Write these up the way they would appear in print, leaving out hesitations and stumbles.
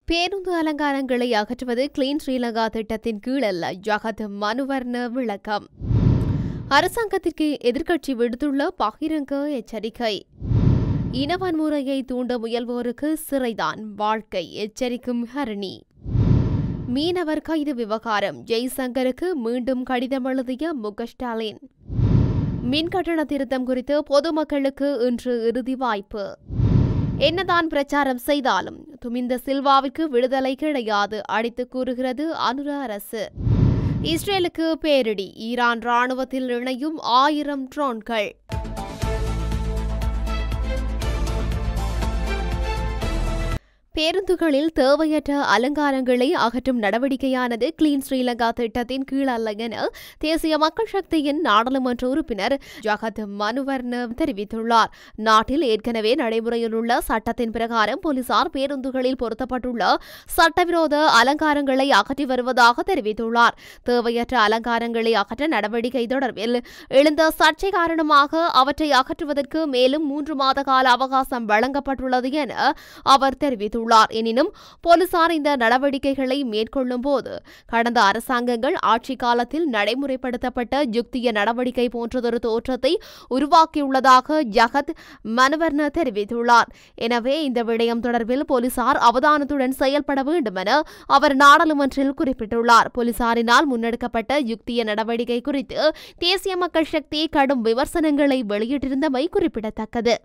பேருந்து அலங்காரங்களை அகற்றுவது கிளீன் ஸ்ரீலங்கா திட்டத்தின் கீழ் அல்ல. ஜகத் மனுவர்ண விளக்கம். அரசாங்கத்திற்கு எதிர்க்கட்சி விடுத்துள்ள பகிரங்க எச்சரிக்கை. இன வன்முறையை தூண்ட முயல்வோருக்கு சிறைதான் வாழ்க்கை, எச்சரிக்கும் ஹரணி. மீனவர் கைது விவகாரம். ஜெய்சங்கருக்கு மீண்டும் கடிதம் எழுதிய மு.க. ஸ்டாலின். மின்கட்டண திருத்தம் குறித்து பொதுமக்களுக்கு இன்று இறுதி வாய்ப்பு. என்னதான் பிரச்சாரம் செய்தாலும் துமிந்த சில்வாவிற்கு விடுதலை கிடையாது, அடித்து கூறுகிறது அனுர அரசு. இஸ்ரேலுக்கு பேரிடி. ஈரான் ராணுவத்தில் இணையும் 1000 ட்ரோன்கள். பேருந்துகளில் தேவையற்ற அலங்காரங்களை அகற்றும் நடவடிக்கையானது கிளீன் ஸ்ரீலங்கா திட்டத்தின் கீழ் அல்ல என தேசிய மக்கள் சக்தியின் நாடாளுமன்ற உறுப்பினர் ஜகத் மனுவர்ண தெரிவித்துள்ளார். நாட்டில் ஏற்கனவே நடைமுறையில் உள்ள சட்டத்தின் பிரகாரம் போலீசார் பேருந்துகளில் பொருத்தப்பட்டுள்ள சட்டவிரோத அலங்காரங்களை அகற்றி வருவதாக தெரிவித்துள்ளார். தேவையற்ற அலங்காரங்களை அகற்ற நடவடிக்கை தொடர்பில் எழுந்த சர்ச்சை காரணமாக அவற்றை அகற்றுவதற்கு மேலும் 3 மாத கால அவகாசம் வழங்கப்பட்டுள்ளது என அவர் தெரிவித்துள்ளார். எனினும் போலீசார் இந்த நடவடிக்கைகளை மேற்கொள்ளும் போது கடந்த அரசாங்கங்கள் ஆட்சி காலத்தில் நடைமுறைப்படுத்தப்பட்ட யுக்திய நடவடிக்கை போன்றதொரு தோற்றத்தை உருவாக்கியுள்ளதாக ஜகத் மனுவர்ண தெரிவித்துள்ளார். எனவே இந்த விடயம் தொடர்பில் போலீசார் அவதானத்துடன் செயல்பட வேண்டும் என அவர் நாடாளுமன்றில் குறிப்பிட்டுள்ளார். போலீசாரினால் முன்னெடுக்கப்பட்ட யுக்திய நடவடிக்கை குறித்து தேசிய மக்கள் சக்தி கடும் விமர்சனங்களை வெளியிட்டிருந்தமை குறிப்பிடத்தக்கது.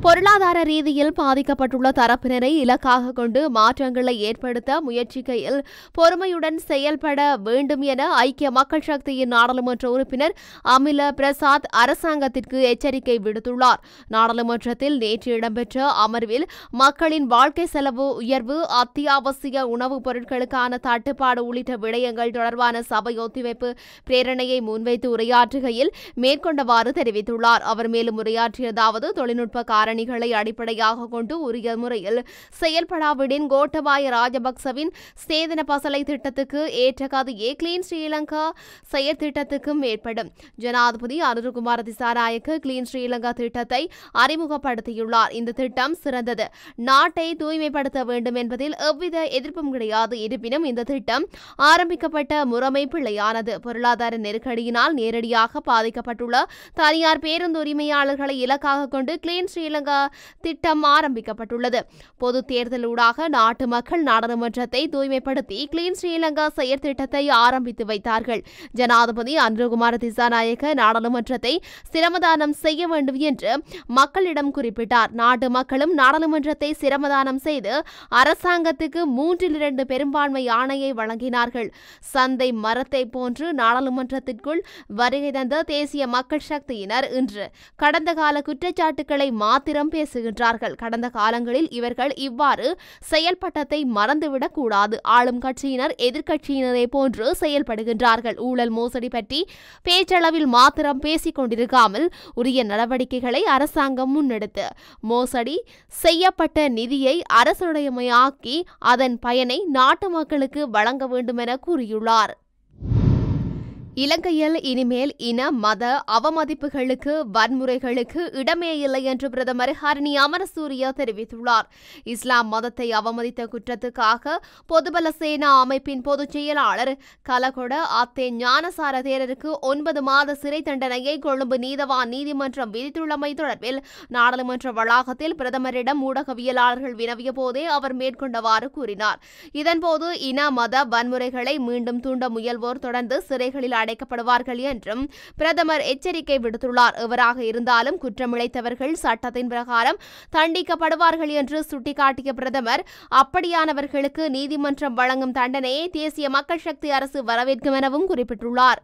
பொருளாதார ரீதியில் பாதிக்கப்பட்டுள்ள தரப்பினரை இலக்காக கொண்டு மாற்றங்களை ஏற்படுத்த முயற்சிக்கையில் பொறுமையுடன் செயல்பட வேண்டும் என ஐக்கிய மக்கள் சக்தியின் நாடாளுமன்ற உறுப்பினர் அமில பிரசாத் அரசாங்கத்திற்கு எச்சரிக்கை விடுத்துள்ளார். நாடாளுமன்றத்தில் நேற்று இடம்பெற்ற அமர்வில் மக்களின் வாழ்க்கை செலவு உயர்வு, அத்தியாவசிய உணவுப் பொருட்களுக்கான தட்டுப்பாடு உள்ளிட்ட விடயங்கள் தொடர்பான சபை ஒத்திவைப்பு பிரேரணையை முன்வைத்து உரையாற்றுகையில் மேற்கொண்டவாறு தெரிவித்துள்ளார். அவர் மேலும் உரையாற்றியதாவது, தொழில்நுட்ப காரணிகளை அடிப்படையாக கொண்டு உரிய முறையில் செயல்படாவிடின் கோட்டபாய ராஜபக்சவின் சேதன பசலை திட்டத்துக்கு ஏற்ற கதையே கிளீன் ஸ்ரீலங்கா செயற்திட்டத்துக்கும் ஏற்படும். ஜனாதிபதி அனுரகுமார திசாநாயக்க கிளீன் ஸ்ரீலங்கா திட்டத்தை அறிமுகப்படுத்தியுள்ளார். இந்த திட்டம் சிறந்தது. நாட்டை தூய்மைப்படுத்த வேண்டும் என்பதில் எவ்வித எதிர்ப்பும் கிடையாது. இருப்பினும் இந்த திட்டம் ஆரம்பிக்கப்பட்ட முறைமை பிழையானது. பொருளாதார நெருக்கடியினால் நேரடியாக பாதிக்கப்பட்டுள்ள தனியார் பேருந்து உரிமையாளர்களை இலக்காக கொண்டு கிளீன் ஸ்ரீலங்கா திட்டம் ஆரம்பிக்கப்பட்டுள்ளது. பொது தேர்தலூடாக நாட்டு மக்கள் நாடாளுமன்றத்தை தூய்மைப்படுத்தி கிளீன் ஸ்ரீலங்கா செயற்திட்டத்தை ஆரம்பித்து வைத்தார்கள். ஜனாதிபதி அனுரகுமார திசாநாயக்க நாடாளுமன்றத்தை சிரமதானம் செய்ய வேண்டும் என்று மக்களிடம் குறிப்பிட்டார். நாட்டு மக்களும் நாடாளுமன்றத்தை சிரமதானம் செய்து அரசாங்கத்துக்கு 3/2 பெரும்பான்மை ஆணையை வழங்கினார்கள். சந்தை மரத்தை போன்று நாடாளுமன்றத்திற்குள் வருகை தந்த தேசிய மக்கள் சக்தியினர் இன்று கடந்த கால குற்றச்சாட்டுக்களை மாத்திரம் பேசுகின்றார்கள். கடந்த காலங்களில் இவர்கள் இவ்வாறு செயல்பட்டதை மறந்துவிடக் கூடாது. ஆளும் கட்சியினர் எதிர்க்கட்சியினரை போன்று செயல்படுகின்றார்கள். ஊழல் மோசடி பற்றி பேச்சளவில் மாத்திரம் பேசிக் கொண்டிருக்காமல் உரிய நடவடிக்கைகளை அரசாங்கம் முன்னெடுத்து மோசடி செய்யப்பட்ட நிதியை அரசுடைமையாக்கி அதன் பயனை நாட்டு மக்களுக்கு வழங்க வேண்டும் என கூறியுள்ளார். இலங்கையில் இனிமேல் இன மத அவமதிப்புகளுக்கு வன்முறைகளுக்கு இடமே இல்லை என்று பிரதமர் ஹரணி அமரசூரிய தெரிவித்துள்ளார். இஸ்லாம் மதத்தை அவமதித்த குற்றத்துக்காக பொதுபல சேனா அமைப்பின் பொதுச் செயலாளர் கலகொட அத்தே ஞானசார தேரருக்கு 9 மாத சிறை தண்டனையை கொழும்பு நீதவான் நீதிமன்றம் விதித்துள்ளமை தொடர்பில் நாடாளுமன்ற வளாகத்தில் பிரதமரிடம் ஊடகவியலாளர்கள் வினவிய போதே அவர் மேற்கொண்டவாறு கூறினார். இதன்போது இன மத வன்முறைகளை மீண்டும் தூண்ட முயல்வோர் தொடர்ந்து சிறைகளில் அடைக்கப்படுவார்கள் என்றும் பிரதமர் எச்சரிக்கை விடுத்துள்ளார். எவராக இருந்தாலும் குற்றமிழைத்தவர்கள் சட்டத்தின் பிரகாரம் தண்டிக்கப்படுவார்கள் என்று சுட்டிக்காட்டிய பிரதமர் அப்படியானவர்களுக்கு நீதிமன்றம் வழங்கும் தண்டனையை தேசிய மக்கள் சக்தி அரசு வரவேற்கும் எனவும் குறிப்பிட்டுள்ளார்.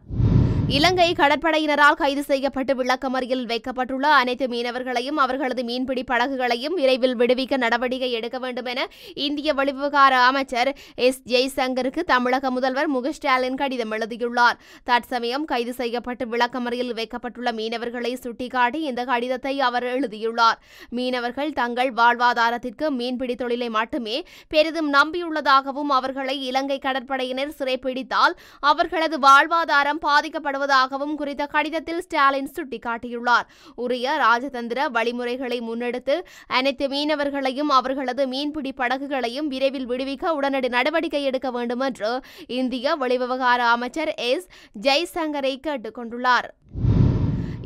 இலங்கை கடற்படையினரால் கைது செய்யப்பட்டு விளக்கமறியலில் வைக்கப்பட்டுள்ள அனைத்து மீனவர்களையும் அவர்களது மீன்பிடி படகுகளையும் விரைவில் விடுவிக்க நடவடிக்கை எடுக்க வேண்டும் என இந்திய வெளிவிவகார அமைச்சர் எஸ். ஜெய்சங்கருக்கு தமிழக முதல்வர் மு.க. ஸ்டாலின் கடிதம் எழுதியுள்ளார். தற்சமயம் கைது செய்யப்பட்டு விளக்கமறியலில் வைக்கப்பட்டுள்ள மீனவர்களை சுட்டிக்காட்டி இந்த கடிதத்தை அவர் எழுதியுள்ளார். மீனவர்கள் தங்கள் வாழ்வாதாரத்திற்கு மீன்பிடி தொழிலை மட்டுமே பெரிதும் நம்பியுள்ளதாகவும் அவர்களை இலங்கை கடற்படையினர் சிறைப்பிடித்தால் அவர்களது வாழ்வாதாரம் பாதிக்கப்படும் தேவைப்படுவதாகவும் குறித்த கடிதத்தில் ஸ்டாலின் சுட்டிக்காட்டியுள்ளார். உரிய ராஜதந்திர வழிமுறைகளை முன்னெடுத்து அனைத்து மீனவர்களையும் அவர்களது மீன்பிடி படகுகளையும் விரைவில் விடுவிக்க உடனடி நடவடிக்கை எடுக்க வேண்டும் என்று இந்திய வெளிவிவகார அமைச்சர் எஸ். ஜெய்சங்கரை கேட்டுக் கொண்டுள்ளார்.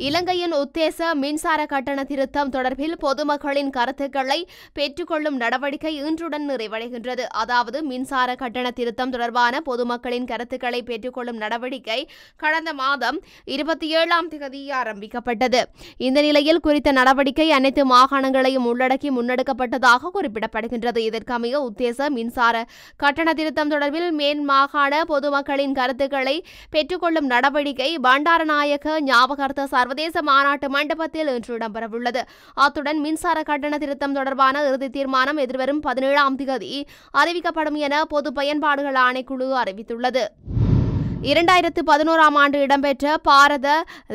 இலங்கையின் உத்தேச மின்சார கட்டண திருத்தம் தொடர்பில் பொதுமக்களின் கருத்துக்களை பெற்றுக்கொள்ளும் நடவடிக்கை இன்றுடன் நிறைவடைகின்றது. அதாவது மின்சார கட்டண திருத்தம் தொடர்பான பொதுமக்களின் கருத்துக்களை பெற்றுக்கொள்ளும் நடவடிக்கை கடந்த மாதம் 27ஆம் தேதி ஆரம்பிக்கப்பட்டது. இந்த நிலையில் குறித்த நடவடிக்கை அனைத்து மாகாணங்களையும் உள்ளடக்கி முன்னெடுக்கப்பட்டதாக குறிப்பிடப்படுகின்றது. இதற்கமைய உத்தேச மின்சார கட்டண திருத்தம் தொடர்பில் மேல் மாகாண பொதுமக்களின் கருத்துக்களை பெற்றுக்கொள்ளும் நடவடிக்கை பண்டாரநாயக்க ஞாபகார்த்த சர்வதேச மாநாட்டு மண்டபத்தில் இன்று இடம்பெறவுள்ளது. அத்துடன் மின்சார கட்டண திருத்தம் தொடர்பான இறுதி தீர்மானம் எதிர்வரும் 17ஆம் தேதி அறிவிக்கப்படும் என பொது பயன்பாடுகள் ஆணைக்குழு அறிவித்துள்ளது. 2011ஆம் ஆண்டு இடம்பெற்ற பாரத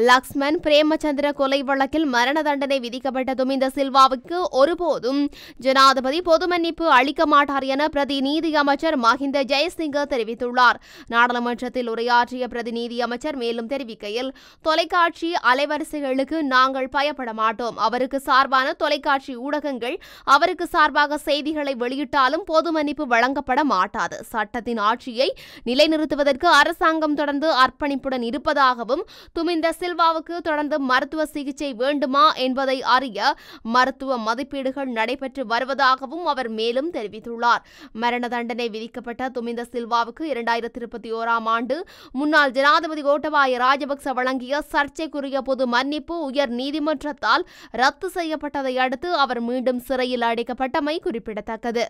லக்ஷ்மன் பிரேமச்சந்திர கொலை வழக்கில் மரண தண்டனை விதிக்கப்பட்ட துமிந்த சில்வாவுக்கு ஒருபோதும் ஜனாதிபதி பொது மன்னிப்பு அளிக்க மாட்டார் என பிரதி நீதி அமைச்சர் மஹிந்த ஜெயசிங்க தெரிவித்துள்ளார். நாடாளுமன்றத்தில் உரையாற்றிய பிரதி நீதி அமைச்சர் மேலும் தெரிவிக்கையில், தொலைக்காட்சி அலைவரிசைகளுக்கு நாங்கள் பயப்பட மாட்டோம். அவருக்கு சார்பான தொலைக்காட்சி ஊடகங்கள் அவருக்கு சார்பாக செய்திகளை வெளியிட்டாலும் பொது மன்னிப்பு வழங்கப்பட மாட்டாது. சட்டத்தின் ஆட்சியை நிலைநிறுத்துவதற்கு அரசாங்கம் தொடர்ந்து அர்ப்பணிப்புடன் இருப்பதாகவும், துமிந்த சில்வாவுக்கு தொடர்ந்து மருத்துவ சிகிச்சை வேண்டுமா என்பதை அறிய மருத்துவ மதிப்பீடுகள் நடைபெற்று வருவதாகவும் அவர் மேலும் தெரிவித்துள்ளார். மரண தண்டனை விதிக்கப்பட்ட துமிந்த சில்வாவுக்கு 2021ஆம் ஆண்டு முன்னாள் ஜனாதிபதி கோட்டபாய ராஜபக்ச வழங்கிய சர்ச்சைக்குரிய பொது மன்னிப்பு உயர் நீதிமன்றத்தால் ரத்து செய்யப்பட்டதை அடுத்து அவர் மீண்டும் சிறையில் அடைக்கப்பட்டமை குறிப்பிடத்தக்கது.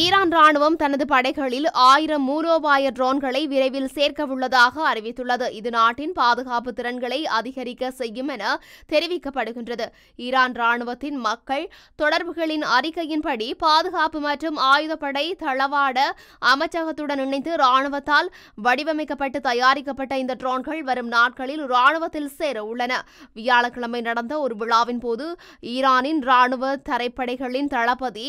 ஈரான் ராணுவம் தனது படைகளில் 1000 மூலோபாய ட்ரோன்களை விரைவில் சேர்க்கவுள்ளதாக அறிவித்துள்ளது. இது நாட்டின் பாதுகாப்பு திறன்களை அதிகரிக்க செய்யும் என தெரிவிக்கப்படுகின்றது. ஈரான் ராணுவத்தின் மக்கள் தொடர்புகளின் அறிக்கையின்படி பாதுகாப்பு மற்றும் ஆயுதப்படை தளவாட அமைச்சகத்துடன் இணைந்து ராணுவத்தால் வடிவமைக்கப்பட்டு தயாரிக்கப்பட்ட இந்த ட்ரோன்கள் வரும் நாட்களில் ராணுவத்தில் சேர உள்ளன. வியாழக்கிழமை நடந்த ஒரு விழாவின் போது ஈரானின் ராணுவ தரைப்படைகளின் தளபதி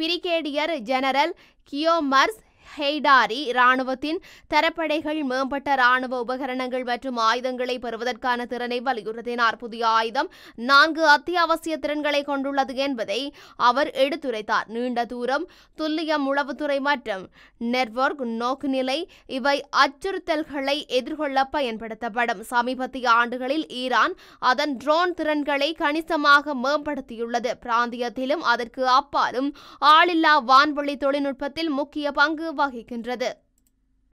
பிரிகேடியர் ஜெனரல் கியோமர்ஸ் ஹெய்டாரி ராணுவத்தின் தரப்படைகள் மேம்பட்ட ராணுவ உபகரணங்கள் மற்றும் ஆயுதங்களை பெறுவதற்கான திறனை வலியுறுத்தினார். புதிய ஆயுதம் 4 அத்தியாவசிய திறன்களை கொண்டுள்ளது என்பதை அவர் எடுத்துரைத்தார். நீண்ட தூரம், துல்லியம், உளவுத்துறை மற்றும் நெட்வொர்க் நோக்குநிலை இவை அச்சுறுத்தல்களை எதிர்கொள்ள பயன்படுத்தப்படும். சமீபத்திய ஆண்டுகளில் ஈரான் அதன் ட்ரோன் திறன்களை கணிசமாக மேம்படுத்தியுள்ளது. பிராந்தியத்திலும் அதற்கு அப்பாலும் ஆளில்லா வான்வழி தொழில்நுட்பத்தில் முக்கிய பங்கு வகிக்கின்றது.